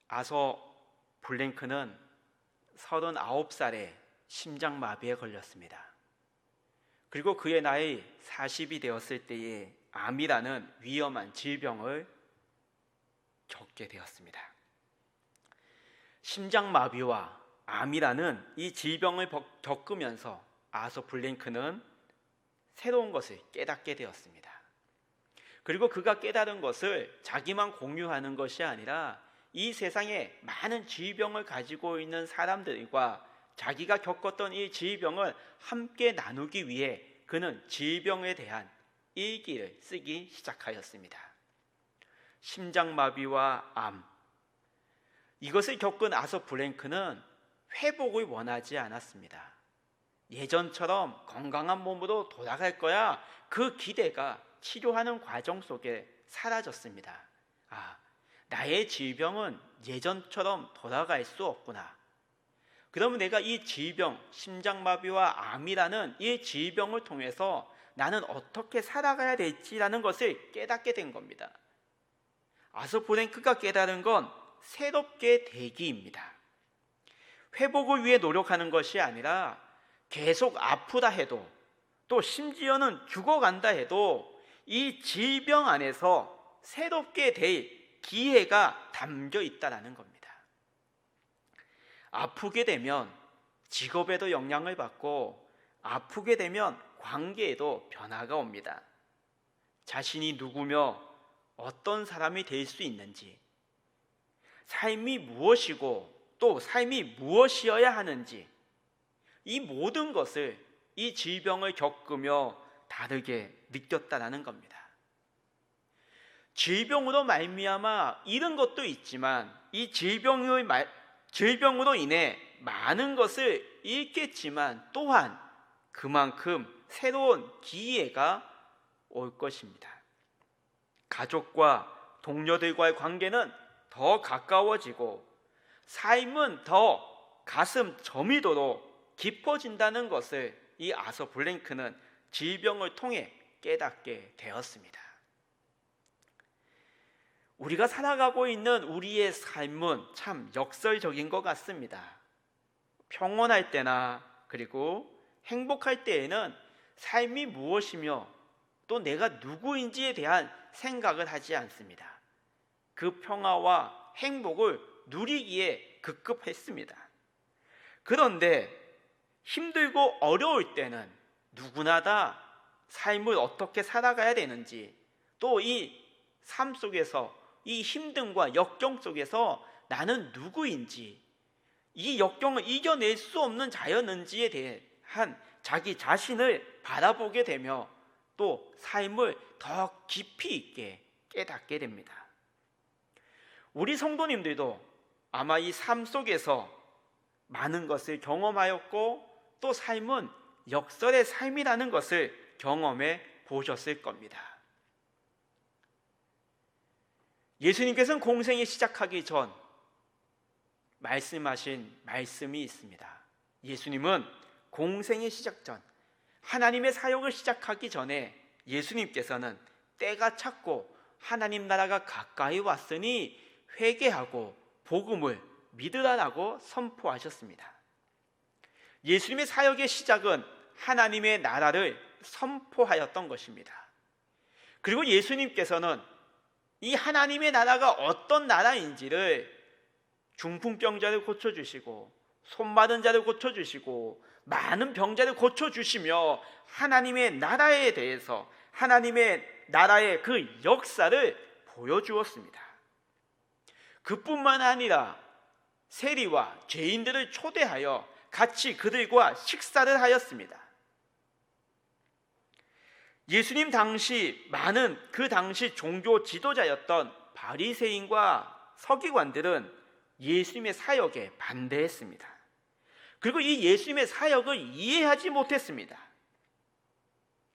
아서 블랭크는 39살에 심장마비에 걸렸습니다. 그리고 그의 나이 40이 되었을 때에 암이라는 위험한 질병을 겪게 되었습니다. 심장마비와 암이라는 이 질병을 겪으면서 아서 블랭크는 새로운 것을 깨닫게 되었습니다. 그리고 그가 깨달은 것을 자기만 공유하는 것이 아니라 이 세상에 많은 질병을 가지고 있는 사람들과 자기가 겪었던 이 질병을 함께 나누기 위해 그는 질병에 대한 일기를 쓰기 시작하였습니다. 심장마비와 암, 이것을 겪은 아서 블랭크는 회복을 원하지 않았습니다. 예전처럼 건강한 몸으로 돌아갈 거야, 그 기대가 치료하는 과정 속에 사라졌습니다. 나의 질병은 예전처럼 돌아갈 수 없구나. 그러면 내가 이 질병, 심장마비와 암이라는 이 질병을 통해서 나는 어떻게 살아가야 될지라는 것을 깨닫게 된 겁니다. 아서 블랭크가 깨달은 건 새롭게 되기입니다. 회복을 위해 노력하는 것이 아니라 계속 아프다 해도, 또 심지어는 죽어간다 해도 이 질병 안에서 새롭게 될 기회가 담겨 있다는 겁니다. 아프게 되면 직업에도 영향을 받고, 아프게 되면 관계에도 변화가 옵니다. 자신이 누구며 어떤 사람이 될 수 있는지, 삶이 무엇이고 또 삶이 무엇이어야 하는지, 이 모든 것을 이 질병을 겪으며 다르게 느꼈다는 겁니다. 질병으로 말미암아 잃은 것도 있지만 이 질병으로 인해 많은 것을 잃겠지만 또한 그만큼 새로운 기회가 올 것입니다. 가족과 동료들과의 관계는 더 가까워지고 삶은 더 가슴 저미도로 깊어진다는 것을 이 아서 블랭크는 질병을 통해 깨닫게 되었습니다. 우리가 살아가고 있는 우리의 삶은 참 역설적인 것 같습니다. 평온할 때나 그리고 행복할 때에는 삶이 무엇이며 또 내가 누구인지에 대한 생각을 하지 않습니다. 그 평화와 행복을 누리기에 급급했습니다. 그런데 힘들고 어려울 때는 누구나 다 삶을 어떻게 살아가야 되는지, 또 이 삶 속에서 이 힘듦과 역경 속에서 나는 누구인지, 이 역경을 이겨낼 수 없는 자였는지에 대한 자기 자신을 바라보게 되며 또 삶을 더 깊이 있게 깨닫게 됩니다. 우리 성도님들도 아마 이 삶 속에서 많은 것을 경험하였고 또 삶은 역설의 삶이라는 것을 경험해 보셨을 겁니다. 예수님께서는 공생이 시작하기 전 말씀하신 말씀이 있습니다. 예수님은 공생의 시작 전, 하나님의 사역을 시작하기 전에 예수님께서는 때가 찼고 하나님 나라가 가까이 왔으니 회개하고 복음을 믿으라라고 선포하셨습니다. 예수님의 사역의 시작은 하나님의 나라를 선포하였던 것입니다. 그리고 예수님께서는 이 하나님의 나라가 어떤 나라인지를 중풍병자를 고쳐주시고 손마른 자를 고쳐주시고 많은 병자를 고쳐주시며 하나님의 나라에 대해서, 하나님의 나라의 그 역사를 보여주었습니다. 그뿐만 아니라 세리와 죄인들을 초대하여 같이 그들과 식사를 하였습니다. 예수님 당시 많은 그 당시 종교 지도자였던 바리새인과 서기관들은 예수님의 사역에 반대했습니다. 그리고 이 예수님의 사역을 이해하지 못했습니다.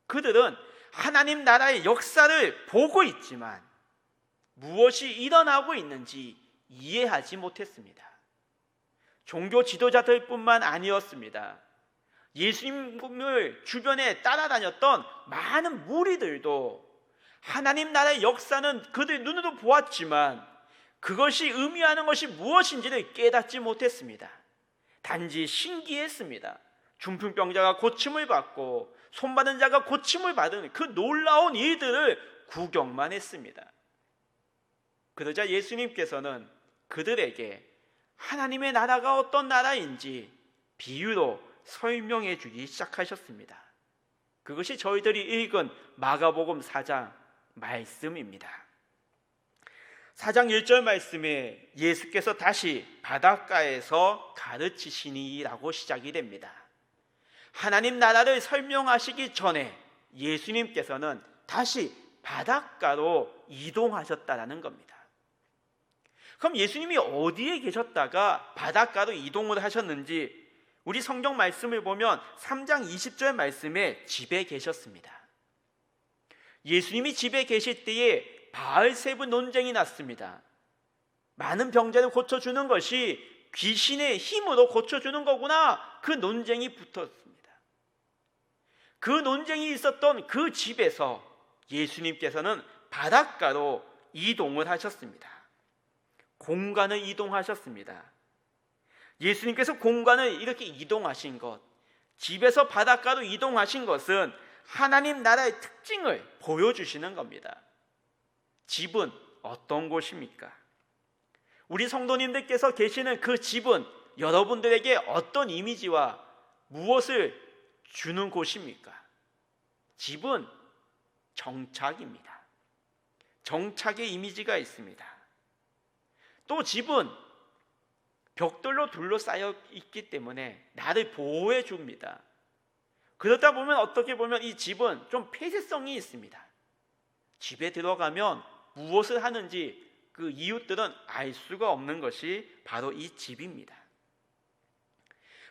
그들은 하나님 나라의 역사를 보고 있지만 무엇이 일어나고 있는지 이해하지 못했습니다. 종교 지도자들뿐만 아니었습니다. 예수님을 주변에 따라다녔던 많은 무리들도 하나님 나라의 역사는 그들 눈으로 보았지만 그것이 의미하는 것이 무엇인지를 깨닫지 못했습니다. 단지 신기했습니다. 중풍병자가 고침을 받고 손받은 자가 고침을 받은 그 놀라운 일들을 구경만 했습니다. 그러자 예수님께서는 그들에게 하나님의 나라가 어떤 나라인지 비유로 설명해 주기 시작하셨습니다. 그것이 저희들이 읽은 마가복음 4장 말씀입니다. 4장 1절 말씀에 예수께서 다시 바닷가에서 가르치시니라고 시작이 됩니다. 하나님 나라를 설명하시기 전에 예수님께서는 다시 바닷가로 이동하셨다라는 겁니다. 그럼 예수님이 어디에 계셨다가 바닷가로 이동을 하셨는지 우리 성경 말씀을 보면 3장 20절 말씀에 집에 계셨습니다. 예수님이 집에 계실 때에 바알세부 논쟁이 났습니다. 많은 병자를 고쳐주는 것이 귀신의 힘으로 고쳐주는 거구나, 그 논쟁이 붙었습니다. 그 논쟁이 있었던 그 집에서 예수님께서는 바닷가로 이동을 하셨습니다. 공간을 이동하셨습니다. 예수님께서 공간을 이렇게 이동하신 것, 집에서 바닷가로 이동하신 것은 하나님 나라의 특징을 보여주시는 겁니다. 집은 어떤 곳입니까? 우리 성도님들께서 계시는 그 집은 여러분들에게 어떤 이미지와 무엇을 주는 곳입니까? 집은 정착입니다. 정착의 이미지가 있습니다. 또 집은 벽돌로 둘러싸여 있기 때문에 나를 보호해 줍니다. 그러다 보면 어떻게 보면 이 집은 좀 폐쇄성이 있습니다. 집에 들어가면 무엇을 하는지 그 이웃들은 알 수가 없는 것이 바로 이 집입니다.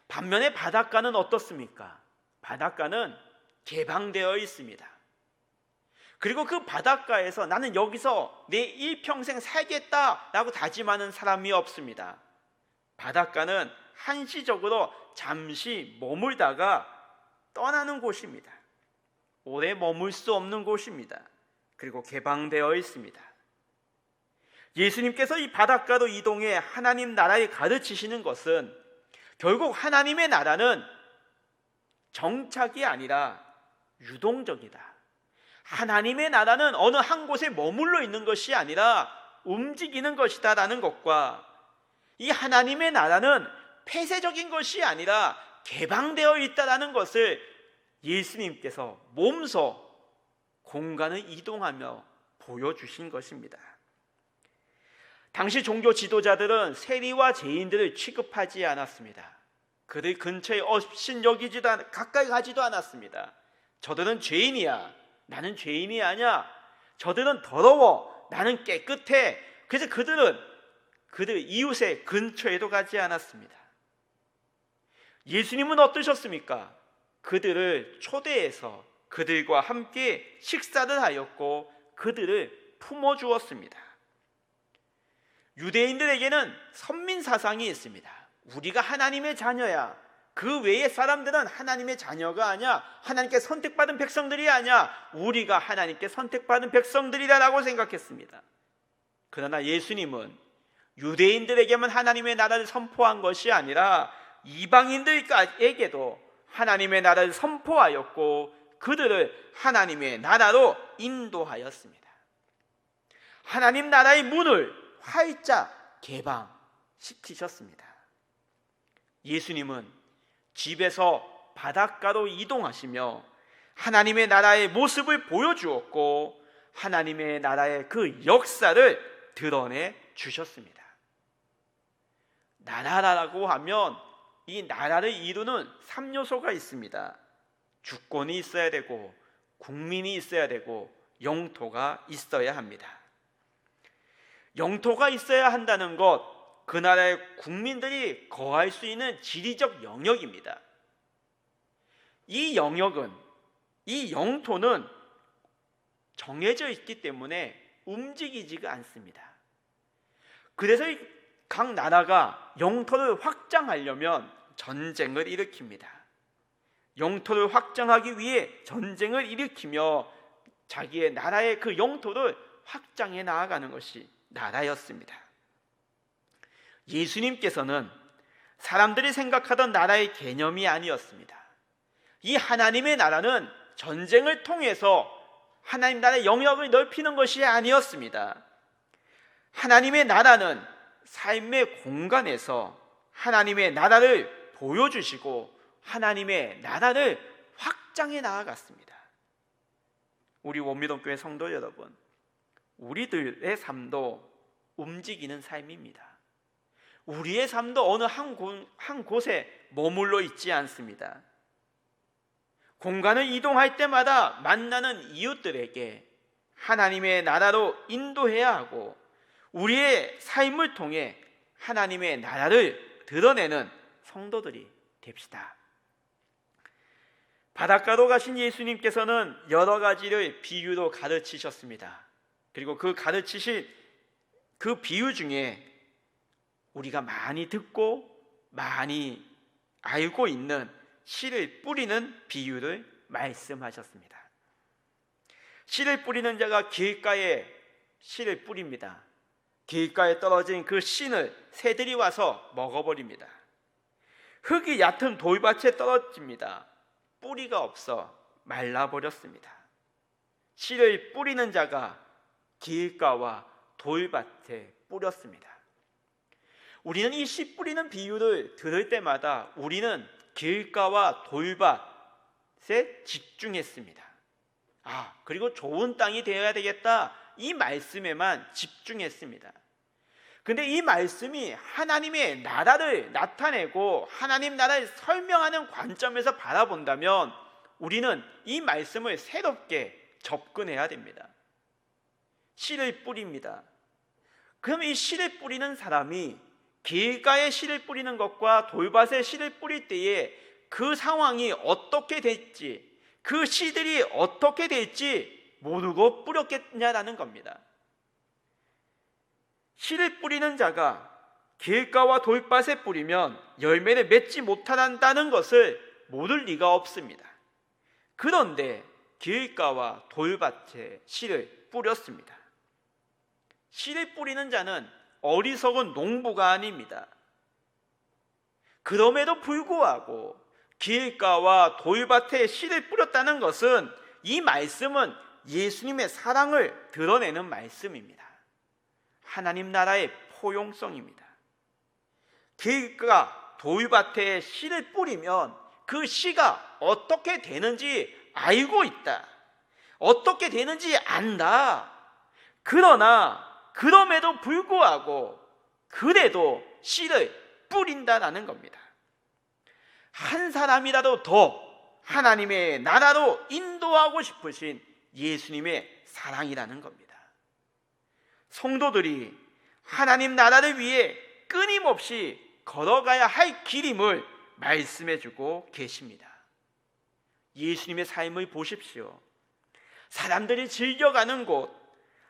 반면에 바닷가는 어떻습니까? 바닷가는 개방되어 있습니다. 그리고 그 바닷가에서 나는 여기서 내 일평생 살겠다라고 다짐하는 사람이 없습니다. 바닷가는 한시적으로 잠시 머물다가 떠나는 곳입니다. 오래 머물 수 없는 곳입니다. 그리고 개방되어 있습니다. 예수님께서 이 바닷가로 이동해 하나님 나라를 가르치시는 것은 결국 하나님의 나라는 정착이 아니라 유동적이다. 하나님의 나라는 어느 한 곳에 머물러 있는 것이 아니라 움직이는 것이다 라는 것과, 이 하나님의 나라는 폐쇄적인 것이 아니라 개방되어 있다라는 것을 예수님께서 몸소 공간을 이동하며 보여주신 것입니다. 당시 종교 지도자들은 세리와 죄인들을 취급하지 않았습니다. 그들 근처에 없인 여기지도 가까이 가지도 않았습니다. 저들은 죄인이야, 나는 죄인이 아니야. 저들은 더러워, 나는 깨끗해. 그래서 그들 이웃의 근처에도 가지 않았습니다. 예수님은 어떠셨습니까? 그들을 초대해서 그들과 함께 식사를 하였고 그들을 품어주었습니다. 유대인들에게는 선민 사상이 있습니다. 우리가 하나님의 자녀야. 그 외의 사람들은 하나님의 자녀가 아니야. 하나님께 선택받은 백성들이 아니야. 우리가 하나님께 선택받은 백성들이라고 생각했습니다. 그러나 예수님은 유대인들에게만 하나님의 나라를 선포한 것이 아니라 이방인들에게도 하나님의 나라를 선포하였고 그들을 하나님의 나라로 인도하였습니다. 하나님 나라의 문을 활짝 개방시키셨습니다. 예수님은 집에서 바닷가로 이동하시며 하나님의 나라의 모습을 보여주었고 하나님의 나라의 그 역사를 드러내 주셨습니다. 나라라고 하면 이 나라를 이루는 3요소가 있습니다. 주권이 있어야 되고 국민이 있어야 되고 영토가 있어야 합니다. 영토가 있어야 한다는 것, 그 나라의 국민들이 거할 수 있는 지리적 영역입니다. 이 영역은, 이 영토는 정해져 있기 때문에 움직이지가 않습니다. 그래서 각 나라가 영토를 확장하려면 전쟁을 일으킵니다. 영토를 확장하기 위해 전쟁을 일으키며 자기의 나라의 그 영토를 확장해 나아가는 것이 나라였습니다. 예수님께서는 사람들이 생각하던 나라의 개념이 아니었습니다. 이 하나님의 나라는 전쟁을 통해서 하나님 나라의 영역을 넓히는 것이 아니었습니다. 하나님의 나라는 삶의 공간에서 하나님의 나라를 보여주시고 하나님의 나라를 확장해 나아갔습니다. 우리 원미동교회 성도 여러분, 우리들의 삶도 움직이는 삶입니다. 우리의 삶도 어느 한 곳에 머물러 있지 않습니다. 공간을 이동할 때마다 만나는 이웃들에게 하나님의 나라로 인도해야 하고 우리의 삶을 통해 하나님의 나라를 드러내는 성도들이 됩시다. 바닷가로 가신 예수님께서는 여러 가지를 비유로 가르치셨습니다. 그리고 그 가르치신 그 비유 중에 우리가 많이 듣고 많이 알고 있는 씨를 뿌리는 비유를 말씀하셨습니다. 씨를 뿌리는 자가 길가에 씨를 뿌립니다. 길가에 떨어진 그 씨를 새들이 와서 먹어버립니다. 흙이 얕은 돌밭에 떨어집니다. 뿌리가 없어 말라버렸습니다. 씨를 뿌리는 자가 길가와 돌밭에 뿌렸습니다. 우리는 이 씨 뿌리는 비유를 들을 때마다 우리는 길가와 돌밭에 집중했습니다. 그리고 좋은 땅이 되어야 되겠다, 이 말씀에만 집중했습니다. 근데 이 말씀이 하나님의 나라를 나타내고 하나님 나라를 설명하는 관점에서 바라본다면 우리는 이 말씀을 새롭게 접근해야 됩니다. 씨를 뿌립니다. 그럼 이 씨를 뿌리는 사람이 길가에 씨를 뿌리는 것과 돌밭에 씨를 뿌릴 때에 그 상황이 어떻게 될지, 그 씨들이 어떻게 될지 모르고 뿌렸겠냐라는 겁니다. 씨를 뿌리는 자가 길가와 돌밭에 뿌리면 열매를 맺지 못한다는 것을 모를 리가 없습니다. 그런데 길가와 돌밭에 씨를 뿌렸습니다. 씨를 뿌리는 자는 어리석은 농부가 아닙니다. 그럼에도 불구하고 길가와 돌밭에 씨를 뿌렸다는 것은, 이 말씀은 예수님의 사랑을 드러내는 말씀입니다. 하나님 나라의 포용성입니다. 길가 돌밭에 씨를 뿌리면 그 씨가 어떻게 되는지 알고 있다, 어떻게 되는지 안다. 그러나 그럼에도 불구하고 그래도 씨를 뿌린다라는 겁니다. 한 사람이라도 더 하나님의 나라로 인도하고 싶으신 예수님의 사랑이라는 겁니다. 성도들이 하나님 나라를 위해 끊임없이 걸어가야 할 길임을 말씀해주고 계십니다. 예수님의 삶을 보십시오. 사람들이 즐겨가는 곳,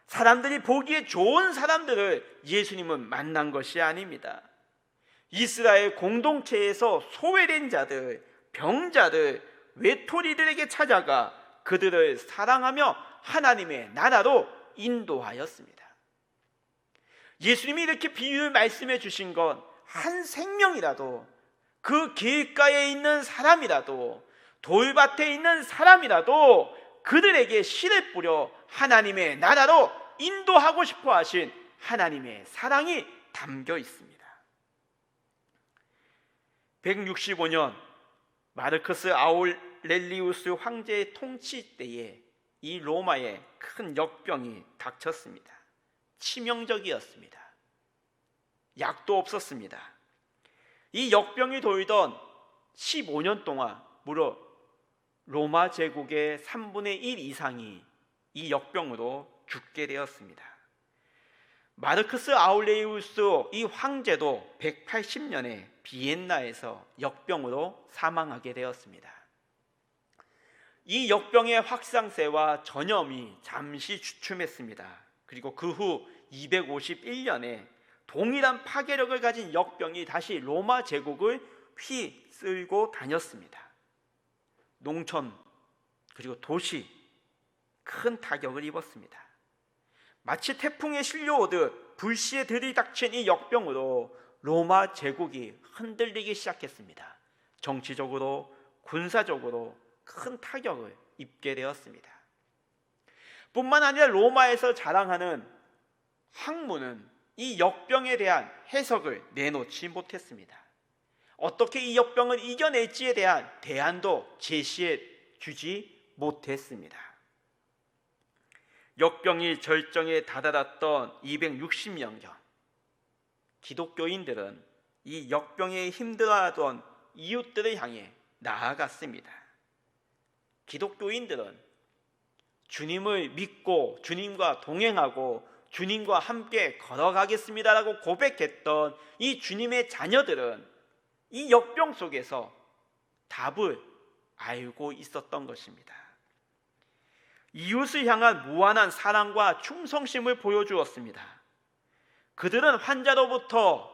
사람들이 보기에 좋은 사람들을 예수님은 만난 것이 아닙니다. 이스라엘 공동체에서 소외된 자들, 병자들, 외톨이들에게 찾아가 그들을 사랑하며 하나님의 나라로 인도하였습니다. 예수님이 이렇게 비유를 말씀해 주신 건 한 생명이라도, 그 길가에 있는 사람이라도, 돌밭에 있는 사람이라도 그들에게 씨를 뿌려 하나님의 나라로 인도하고 싶어 하신 하나님의 사랑이 담겨 있습니다. 165년 마르크스 아우렐리우스 황제의 통치 때에 이 로마에 큰 역병이 닥쳤습니다. 치명적이었습니다. 약도 없었습니다. 이 역병이 돌던 15년 동안 무려 로마 제국의 3분의 1 이상이 이 역병으로 죽게 되었습니다. 마르크스 아우렐리우스 이 황제도 180년에 비엔나에서 역병으로 사망하게 되었습니다. 이 역병의 확산세와 전염이 잠시 주춤했습니다. 그리고 그 후 251년에 동일한 파괴력을 가진 역병이 다시 로마 제국을 휘쓸고 다녔습니다. 농촌 그리고 도시 큰 타격을 입었습니다. 마치 태풍에 실려오듯 불시에 들이닥친 이 역병으로 로마 제국이 흔들리기 시작했습니다. 정치적으로, 군사적으로 큰 타격을 입게 되었습니다. 뿐만 아니라 로마에서 자랑하는 학문은 이 역병에 대한 해석을 내놓지 못했습니다. 어떻게 이 역병을 이겨낼지에 대한 대안도 제시해 주지 못했습니다. 역병이 절정에 다다랐던 260년경, 기독교인들은 이 역병에 힘들어하던 이웃들을 향해 나아갔습니다. 기독교인들은 주님을 믿고 주님과 동행하고 주님과 함께 걸어가겠습니다라고 고백했던 이 주님의 자녀들은 이 역병 속에서 답을 알고 있었던 것입니다. 이웃을 향한 무한한 사랑과 충성심을 보여주었습니다. 그들은 환자로부터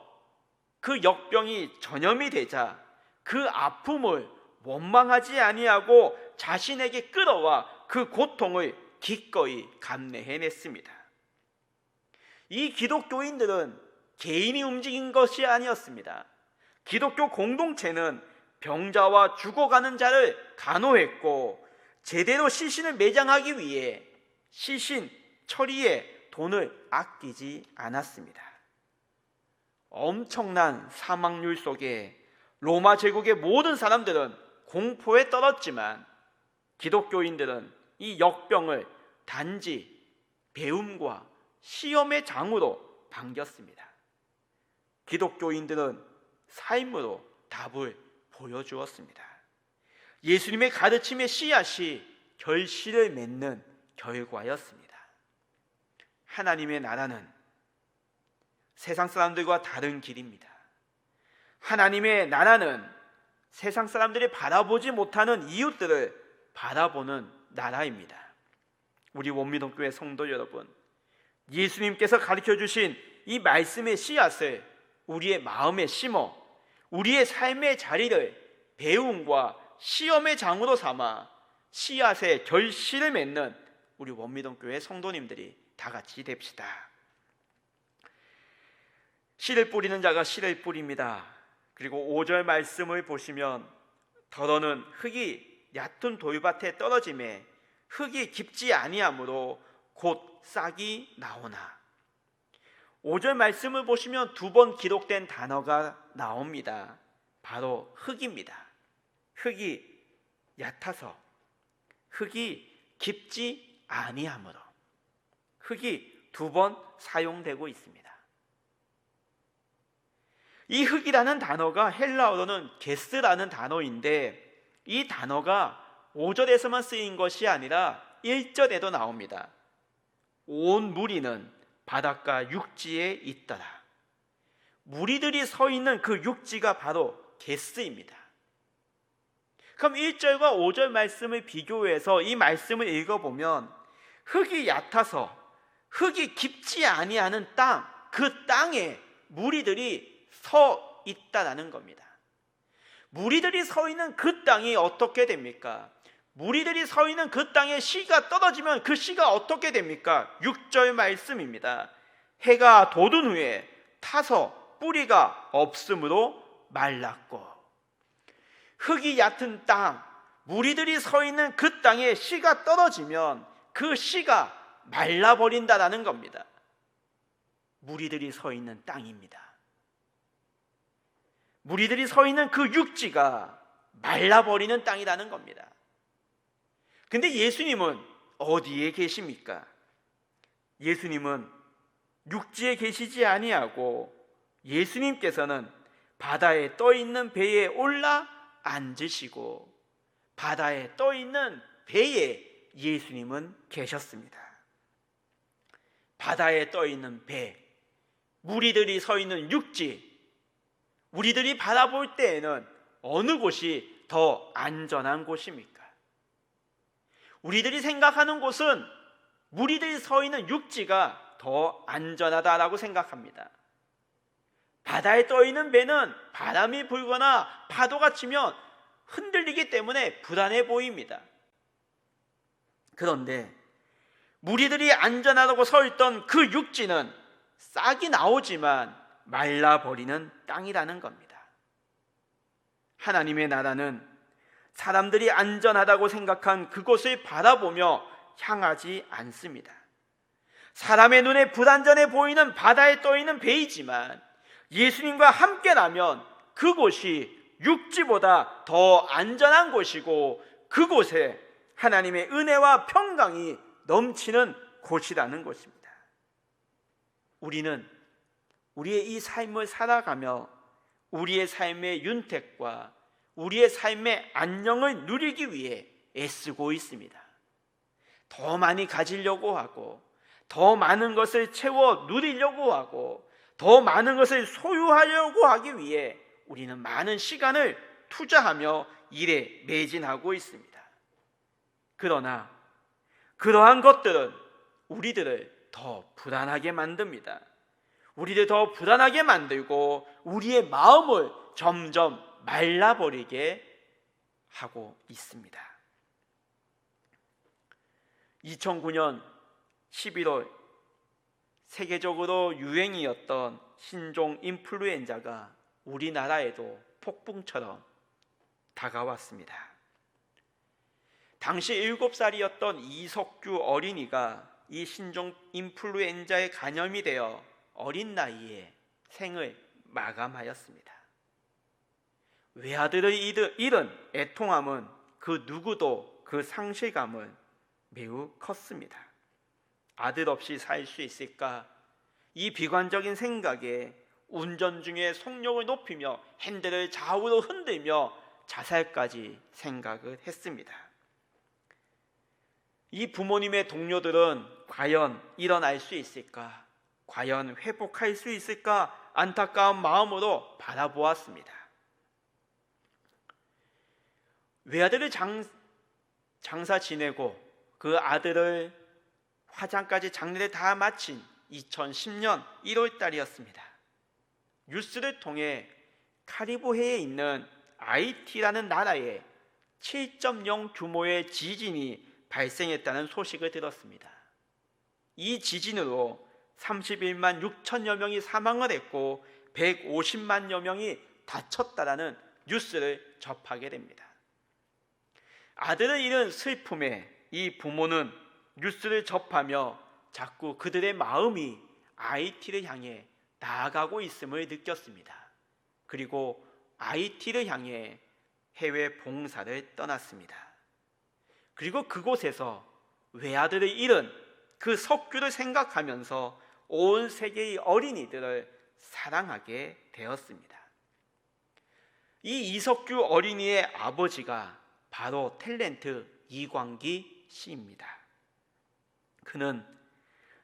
그 역병이 전염이 되자 그 아픔을 원망하지 아니하고 자신에게 끌어와 그 고통을 기꺼이 감내해냈습니다. 이 기독교인들은 개인이 움직인 것이 아니었습니다. 기독교 공동체는 병자와 죽어가는 자를 간호했고 제대로 시신을 매장하기 위해 시신 처리에 돈을 아끼지 않았습니다. 엄청난 사망률 속에 로마 제국의 모든 사람들은 공포에 떨었지만 기독교인들은 이 역병을 단지 배움과 시험의 장으로 반겼습니다. 기독교인들은 삶으로 답을 보여주었습니다. 예수님의 가르침의 씨앗이 결실을 맺는 결과였습니다. 하나님의 나라는 세상 사람들과 다른 길입니다. 하나님의 나라는 세상 사람들이 바라보지 못하는 이웃들을 바라보는 나라입니다. 우리 원미동교회 성도 여러분, 예수님께서 가르쳐주신 이 말씀의 씨앗을 우리의 마음에 심어 우리의 삶의 자리를 배움과 시험의 장으로 삼아 씨앗의 결실을 맺는 우리 원미동교회 성도님들이 다 같이 됩시다. 씨를 뿌리는 자가 씨를 뿌립니다. 그리고 5절 말씀을 보시면 더러는 흙이 얕은 돌밭에 떨어짐에 흙이 깊지 아니하므로 곧 싹이 나오나. 5절 말씀을 보시면 2번 기록된 단어가 나옵니다. 바로 흙입니다. 흙이 얕아서, 흙이 깊지 아니하므로. 흙이 2번 사용되고 있습니다. 이 흙이라는 단어가 헬라어로는 게스라는 단어인데 이 단어가 5절에서만 쓰인 것이 아니라 1절에도 나옵니다. 온 무리는 바닷가 육지에 있더라. 무리들이 서 있는 그 육지가 바로 게스입니다. 그럼 1절과 5절 말씀을 비교해서 이 말씀을 읽어보면 흙이 얕아서 흙이 깊지 아니하는 땅, 그 땅에 무리들이 서 있다라는 겁니다. 무리들이 서 있는 그 땅이 어떻게 됩니까? 무리들이 서 있는 그 땅에 씨가 떨어지면 그 씨가 어떻게 됩니까? 6절 말씀입니다. 해가 돋은 후에 타서 뿌리가 없으므로 말랐고. 흙이 얕은 땅, 무리들이 서 있는 그 땅에 씨가 떨어지면 그 씨가 말라버린다라는 겁니다. 무리들이 서 있는 땅입니다. 무리들이 서 있는 그 육지가 말라버리는 땅이라는 겁니다. 근데 예수님은 어디에 계십니까? 예수님은 육지에 계시지 아니하고 예수님께서는 바다에 떠 있는 배에 올라 앉으시고 바다에 떠 있는 배에 예수님은 계셨습니다. 바다에 떠 있는 배, 무리들이 서 있는 육지, 우리들이 바라볼 때에는 어느 곳이 더 안전한 곳입니까? 우리들이 생각하는 곳은 무리들이 서 있는 육지가 더 안전하다라고 생각합니다. 바다에 떠 있는 배는 바람이 불거나 파도가 치면 흔들리기 때문에 불안해 보입니다. 그런데 무리들이 안전하다고 서 있던 그 육지는 싹이 나오지만 말라버리는 땅이라는 겁니다. 하나님의 나라는 사람들이 안전하다고 생각한 그곳을 바라보며 향하지 않습니다. 사람의 눈에 불안전해 보이는 바다에 떠있는 배이지만 예수님과 함께라면 그곳이 육지보다 더 안전한 곳이고 그곳에 하나님의 은혜와 평강이 넘치는 곳이라는 것입니다. 우리는 우리의 이 삶을 살아가며 우리의 삶의 윤택과 우리의 삶의 안녕을 누리기 위해 애쓰고 있습니다. 더 많이 가지려고 하고 더 많은 것을 채워 누리려고 하고 더 많은 것을 소유하려고 하기 위해 우리는 많은 시간을 투자하며 일에 매진하고 있습니다. 그러나 그러한 것들은 우리들을 더 불안하게 만듭니다. 우리를 더 불안하게 만들고 우리의 마음을 점점 말라버리게 하고 있습니다. 2009년 11월 세계적으로 유행이었던 신종 인플루엔자가 우리나라에도 폭풍처럼 다가왔습니다. 당시 7살이었던 이석규 어린이가 이 신종 인플루엔자에 감염이 되어 어린 나이에 생을 마감하였습니다. 외아들의 잃은 애통함은 그 누구도 그 상실감은 매우 컸습니다. 아들 없이 살 수 있을까? 이 비관적인 생각에 운전 중에 속력을 높이며 핸들을 좌우로 흔들며 자살까지 생각을 했습니다. 이 부모님의 동료들은 과연 일어날 수 있을까? 과연 회복할 수 있을까? 안타까운 마음으로 바라보았습니다. 외아들을 장사 지내고 그 아들을 화장까지 장례를 다 마친 2010년 1월 달이었습니다. 뉴스를 통해 카리브해에 있는 아이티라는 나라에 7.0 규모의 지진이 발생했다는 소식을 들었습니다. 이 지진으로 31만 6천여 명이 사망을 했고 150만여 명이 다쳤다라는 뉴스를 접하게 됩니다. 아들을 잃은 슬픔에 이 부모는 뉴스를 접하며 자꾸 그들의 마음이 아이티를 향해 나아가고 있음을 느꼈습니다. 그리고 아이티를 향해 해외 봉사를 떠났습니다. 그리고 그곳에서 외아들을 잃은 그 석규를 생각하면서 온 세계의 어린이들을 사랑하게 되었습니다. 이 이석규 어린이의 아버지가 바로 탤런트 이광기 씨입니다. 그는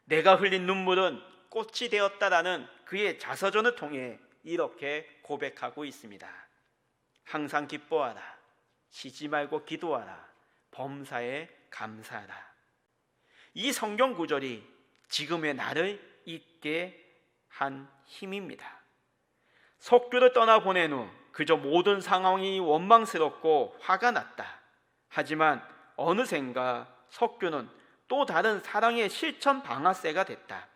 내가 흘린 눈물은 꽃이 되었다라는 그의 자서전을 통해 이렇게 고백하고 있습니다. 항상 기뻐하라. 쉬지 말고 기도하라. 범사에 감사하라. 이 성경 구절이 지금의 나를 있게 한 힘입니다. 석규를 떠나보낸 후 그저 모든 상황이 원망스럽고 화가 났다. 하지만 어느샌가 석규는 또 다른 사랑의 실천 방아쇠가 됐다.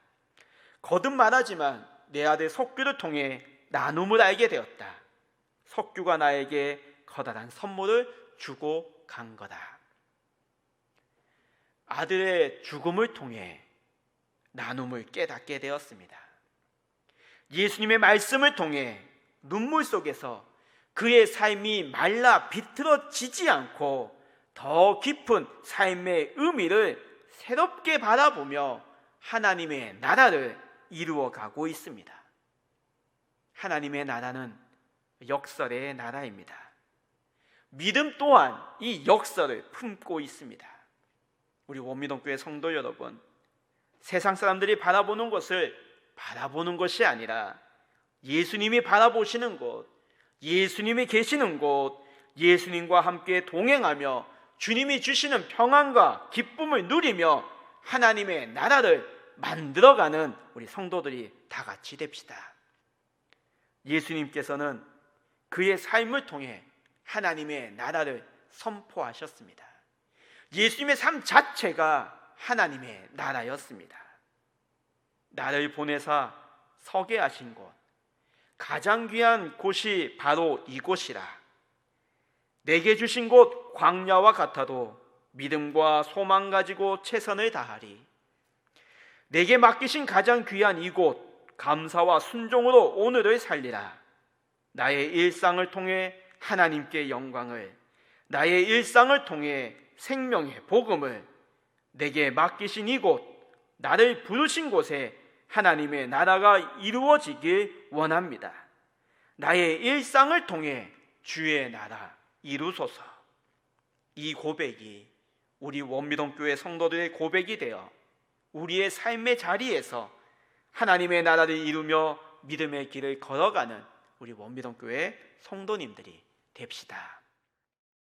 거듭 말하지만 내 아들 석규를 통해 나눔을 알게 되었다. 석규가 나에게 커다란 선물을 주고 간 거다. 아들의 죽음을 통해 나눔을 깨닫게 되었습니다. 예수님의 말씀을 통해 눈물 속에서 그의 삶이 말라 비틀어지지 않고 더 깊은 삶의 의미를 새롭게 바라보며 하나님의 나라를 이루어가고 있습니다. 하나님의 나라는 역설의 나라입니다. 믿음 또한 이 역설을 품고 있습니다. 우리 원미동교회 성도 여러분, 세상 사람들이 바라보는 것을 바라보는 것이 아니라 예수님이 바라보시는 곳, 예수님이 계시는 곳, 예수님과 함께 동행하며 주님이 주시는 평안과 기쁨을 누리며 하나님의 나라를 만들어가는 우리 성도들이 다 같이 됩시다. 예수님께서는 그의 삶을 통해 하나님의 나라를 선포하셨습니다. 예수님의 삶 자체가 하나님의 나라였습니다. 나를 보내사 서게 하신 곳, 가장 귀한 곳이 바로 이곳이라. 내게 주신 곳 광야와 같아도 믿음과 소망 가지고 최선을 다하리. 내게 맡기신 가장 귀한 이곳 감사와 순종으로 오늘을 살리라. 나의 일상을 통해 하나님께 영광을, 나의 일상을 통해 생명의 복음을, 내게 맡기신 이곳, 나를 부르신 곳에 하나님의 나라가 이루어지길 원합니다. 나의 일상을 통해 주의 나라 이루소서. 이 고백이 우리 원미동교회 성도들의 고백이 되어 우리의 삶의 자리에서 하나님의 나라를 이루며 믿음의 길을 걸어가는 우리 원미동교회 성도님들이 됩시다.